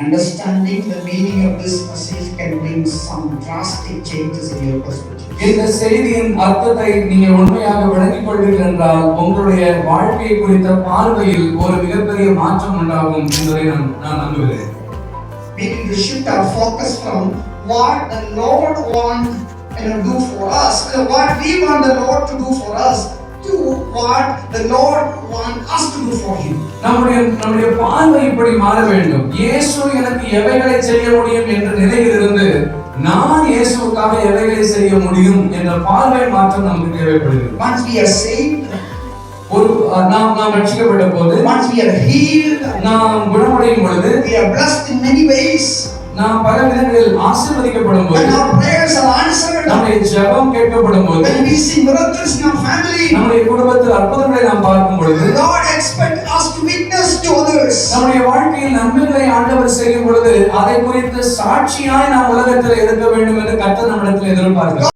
Understanding the meaning of this message can bring some drastic changes in your perspective. இந்த செய்தியின் அர்த்தத்தை நீங்கள் உண்மையாக விளங்கிக் கொள்வீர்கள் என்றால் உங்களுடைய வாழ்க்கையை குறித்த பார்வையில் ஒரு மிகப்பெரிய மாற்றம் உண்டாகும் என்பதை நான் நம்புகிறேன். We need to shift our focus from what the Lord wants to do for us, what we want the Lord to do for us, to what the Lord wants us to do for Him. நம்முடைய பார்வை இப்படி மாற வேண்டும். இயேசு எனக்கு எவைகளை செய்ய முடியும் என்ற நிலையிலிருந்து நான் இயேசுவுக்காக எவைகளை செய்ய முடியும் என்ற பார்வை மாற்றம் நமக்கு தேவைப்படுகிறது. Once we are saved, நாம் ரட்சிக்கப்பட்ட போது, once we are healed, நாம் குணமடையும் பொழுது, we are blessed in many ways. நாம் பல விதங்களில் ஆசீர்வதிக்கப்படும் போது, and our prayers are answered, நம்முடைய ஜெபம் கேட்கப்படும் போது, when we see miracles in our family, நம்முடைய குடும்பத்தில் அற்புதங்களை நாம் பார்க்கும் பொழுது, God expects us to witness to others. நம்முடைய வாழ்க்கையில் நன்மைகளை ஆண்டவர் செய்யும் பொழுது அதை குறித்து சாட்சியாய் நாம் உலகத்தில் இருக்க வேண்டும் என்று கர்த்தர் நம்மிடத்தில் எதிர்பார்க்கிறார்.